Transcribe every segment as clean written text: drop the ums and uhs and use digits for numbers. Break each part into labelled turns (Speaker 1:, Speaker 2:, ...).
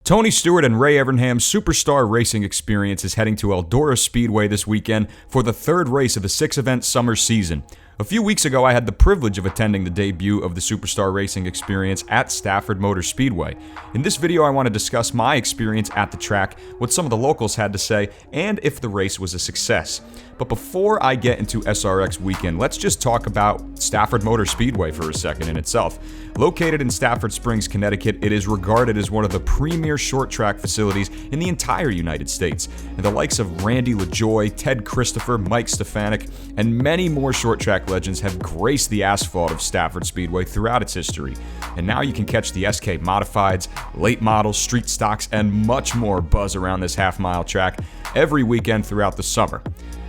Speaker 1: Tony Stewart and Ray Evernham's Superstar Racing Experience is heading to Eldora Speedway this weekend for the third race of the 6-event summer season. A few weeks ago, I had the privilege of attending the debut of the Superstar Racing Experience at Stafford Motor Speedway. In this video, I want to discuss my experience at the track, what some of the locals had to say, and if the race was a success. But before I get into SRX weekend, let's just talk about Stafford Motor Speedway for a second in itself. Located in Stafford Springs, Connecticut, it is regarded as one of the premier short track facilities in the entire United States. And the likes of Randy LaJoie, Ted Christopher, Mike Stefanik, and many more short track legends have graced the asphalt of Stafford Speedway throughout its history. And now you can catch the SK Modifieds, late models, street stocks, and much more buzz around this half-mile track every weekend throughout the summer.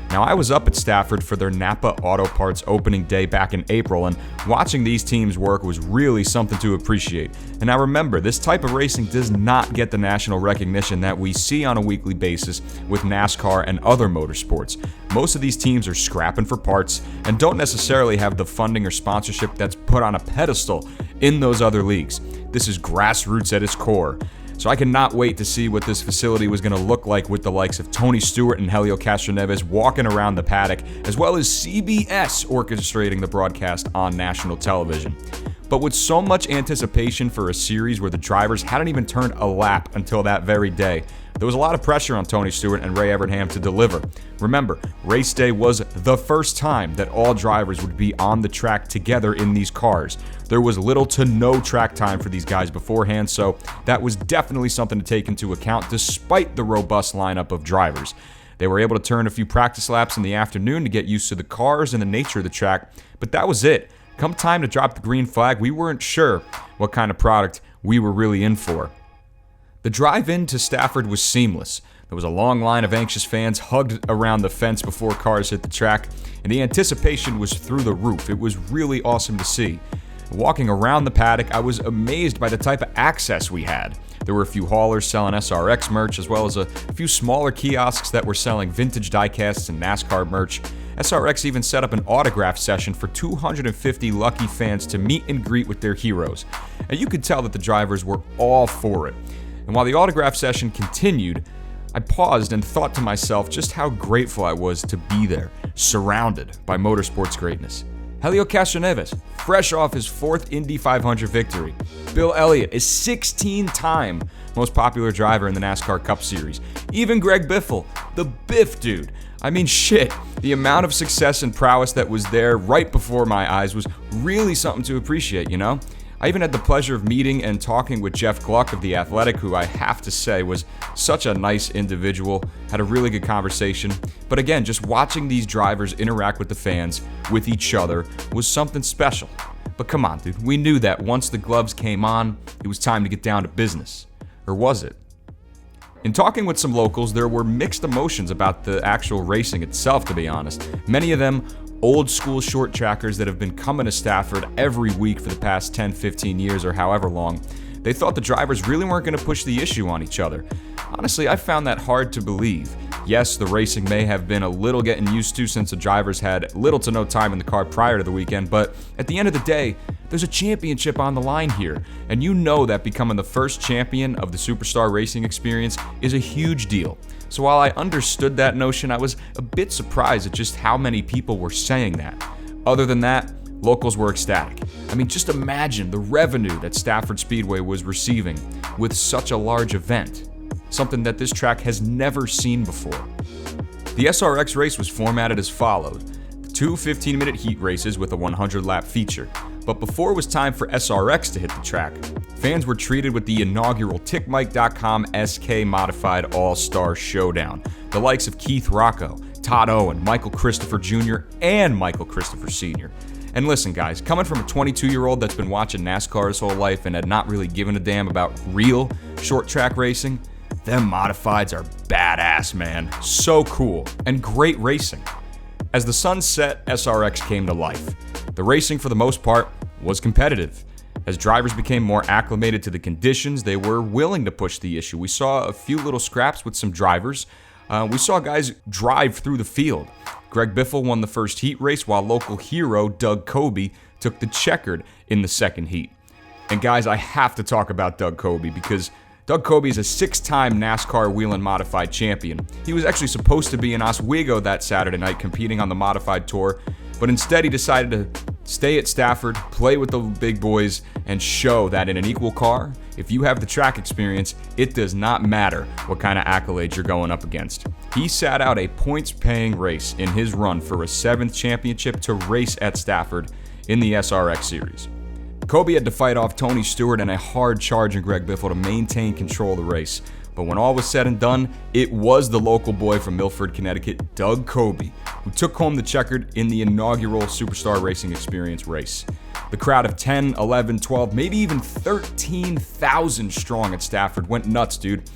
Speaker 1: Now, I was up at Stafford for their Napa Auto Parts opening day back in April, and watching these teams work was really something to appreciate. And now remember, this type of racing does not get the national recognition that we see on a weekly basis with NASCAR and other motorsports. Most of these teams are scrapping for parts and don't necessarily have the funding or sponsorship that's put on a pedestal in those other leagues. This is grassroots at its core. So I cannot wait to see what this facility was going to look like with the likes of Tony Stewart and Helio Castroneves walking around the paddock, as well as CBS orchestrating the broadcast on national television. But with so much anticipation for a series where the drivers hadn't even turned a lap until that very day, there was a lot of pressure on Tony Stewart and Ray Evernham to deliver. Remember, race day was the first time that all drivers would be on the track together in these cars. There was little to no track time for these guys beforehand, so that was definitely something to take into account despite the robust lineup of drivers. They were able to turn a few practice laps in the afternoon to get used to the cars and the nature of the track, but that was it. Come time to drop the green flag, we weren't sure what kind of product we were really in for. The drive in to Stafford was seamless. There was a long line of anxious fans hugged around the fence before cars hit the track, and the anticipation was through the roof. It was really awesome to see. Walking around the paddock, I was amazed by the type of access we had. There were a few haulers selling SRX merch, as well as a few smaller kiosks that were selling vintage diecasts and NASCAR merch. SRX even set up an autograph session for 250 lucky fans to meet and greet with their heroes. And you could tell that the drivers were all for it. And while the autograph session continued, I paused and thought to myself just how grateful I was to be there, surrounded by motorsports greatness. Helio Castroneves, fresh off his 4th Indy 500 victory. Bill Elliott is 16-time most popular driver in the NASCAR Cup Series. Even Greg Biffle, the Biff dude. I mean, shit, the amount of success and prowess that was there right before my eyes was really something to appreciate, you know? I even had the pleasure of meeting and talking with Jeff Gluck of The Athletic, who I have to say was such a nice individual, had a really good conversation. But again, just watching these drivers interact with the fans, with each other, was something special. But come on, dude, we knew that once the gloves came on, it was time to get down to business. Or was it? In talking with some locals, there were mixed emotions about the actual racing itself, to be honest. Many of them old school short trackers that have been coming to Stafford every week for the past 10, 15 years or however long. They thought the drivers really weren't going to push the issue on each other. Honestly, I found that hard to believe. Yes, the racing may have been a little getting used to since the drivers had little to no time in the car prior to the weekend, but at the end of the day, there's a championship on the line here, and you know that becoming the first champion of the Superstar Racing Experience is a huge deal. So while I understood that notion, I was a bit surprised at just how many people were saying that. Other than that, locals were ecstatic. I mean, just imagine the revenue that Stafford Speedway was receiving with such a large event, something that this track has never seen before. The SRX race was formatted as follows: 2 15-minute heat races with a 100-lap feature. But before it was time for SRX to hit the track, fans were treated with the inaugural TickMike.com SK Modified All-Star Showdown. The likes of Keith Rocco, Todd Owen, Michael Christopher Jr., and Michael Christopher Sr. And listen, guys, coming from a 22-year-old that's been watching NASCAR his whole life and had not really given a damn about real short track racing, them modifieds are badass, man. So cool. And great racing. As the sun set, SRX came to life. The racing, for the most part, was competitive. As drivers became more acclimated to the conditions, they were willing to push the issue. We saw a few little scraps with some drivers. We saw guys drive through the field. Greg Biffle won the first heat race, while local hero Doug Coby took the checkered in the second heat. And guys, I have to talk about Doug Coby because Doug Coby is a 6-time NASCAR Wheel and Modified champion. He was actually supposed to be in Oswego that Saturday night competing on the Modified Tour, but instead he decided to stay at Stafford, play with the big boys, and show that in an equal car, if you have the track experience, it does not matter what kind of accolades you're going up against. He sat out a points-paying race in his run for a 7th championship to race at Stafford in the SRX Series. Coby had to fight off Tony Stewart and a hard-charging Greg Biffle to maintain control of the race. But when all was said and done, it was the local boy from Milford, Connecticut, Doug Coby, who took home the checkered in the inaugural Superstar Racing Experience race. The crowd of 10, 11, 12, maybe even 13,000 strong at Stafford went nuts, dude.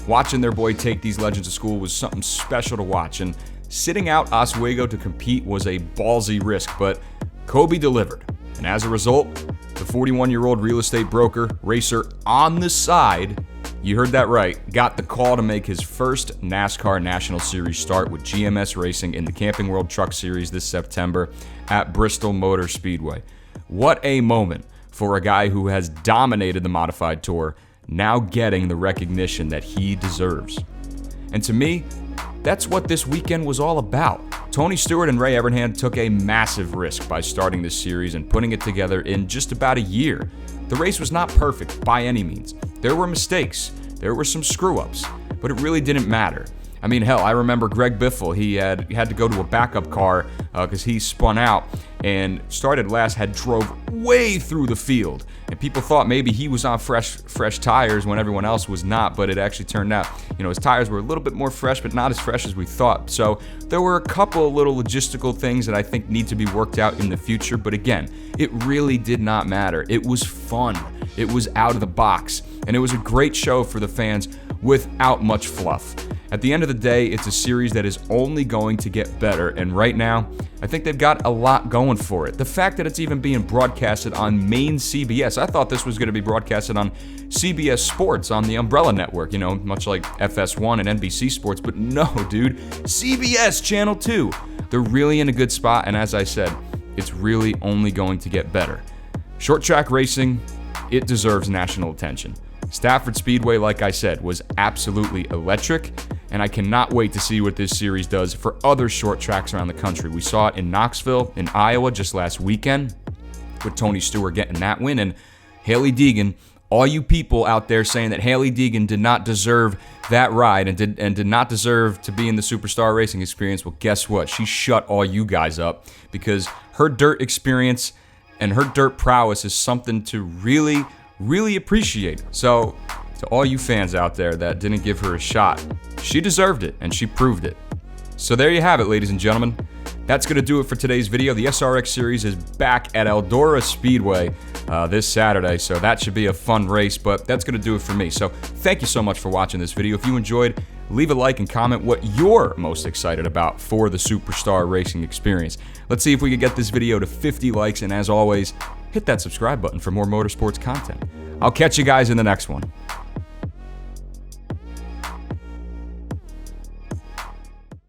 Speaker 1: Watching their boy take these legends to school was something special to watch, and sitting out Oswego to compete was a ballsy risk, but Coby delivered. And as a result, the 41-year-old real estate broker, racer on the side, you heard that right, got the call to make his first NASCAR National Series start with GMS Racing in the Camping World Truck Series this September at Bristol Motor Speedway. What a moment for a guy who has dominated the Modified Tour, now getting the recognition that he deserves. And to me, that's what this weekend was all about. Tony Stewart and Ray Evernham took a massive risk by starting this series and putting it together in just about a year. The race was not perfect by any means. There were mistakes, there were some screw-ups, but it really didn't matter. I mean, hell, I remember Greg Biffle. He had to go to a backup car because he spun out and started last, drove way through the field. And people thought maybe he was on fresh tires when everyone else was not, but it actually turned out, his tires were a little bit more fresh, but not as fresh as we thought. So there were a couple of little logistical things that I think need to be worked out in the future, but again, it really did not matter. It was fun. It was out of the box, and it was a great show for the fans without much fluff. At the end of the day, it's a series that is only going to get better, and right now, I think they've got a lot going for it. The fact that it's even being broadcasted on main CBS, I thought this was going to be broadcasted on CBS Sports on the Umbrella Network, much like FS1 and NBC Sports, but no, dude, CBS Channel 2. They're really in a good spot, and as I said, it's really only going to get better. Short track racing, it deserves national attention. Stafford Speedway, like I said, was absolutely electric, and I cannot wait to see what this series does for other short tracks around the country. We saw it in Knoxville, in Iowa just last weekend, with Tony Stewart getting that win, and Hailie Deegan. All you people out there saying that Hailie Deegan did not deserve that ride and did not deserve to be in the Superstar Racing Experience, well, guess what? She shut all you guys up, because her dirt experience and her dirt prowess is something to really appreciate. So, to all you fans out there that didn't give her a shot, she deserved it, and she proved it. So there you have it, ladies and gentlemen. That's going to do it for today's video. The SRX Series is back at Eldora Speedway this Saturday, so that should be a fun race, but that's going to do it for me. So thank you so much for watching this video. If you enjoyed, leave a like and comment what you're most excited about for the Superstar Racing Experience. Let's see if we can get this video to 50 likes, and as always, hit that subscribe button for more motorsports content. I'll catch you guys in the next one.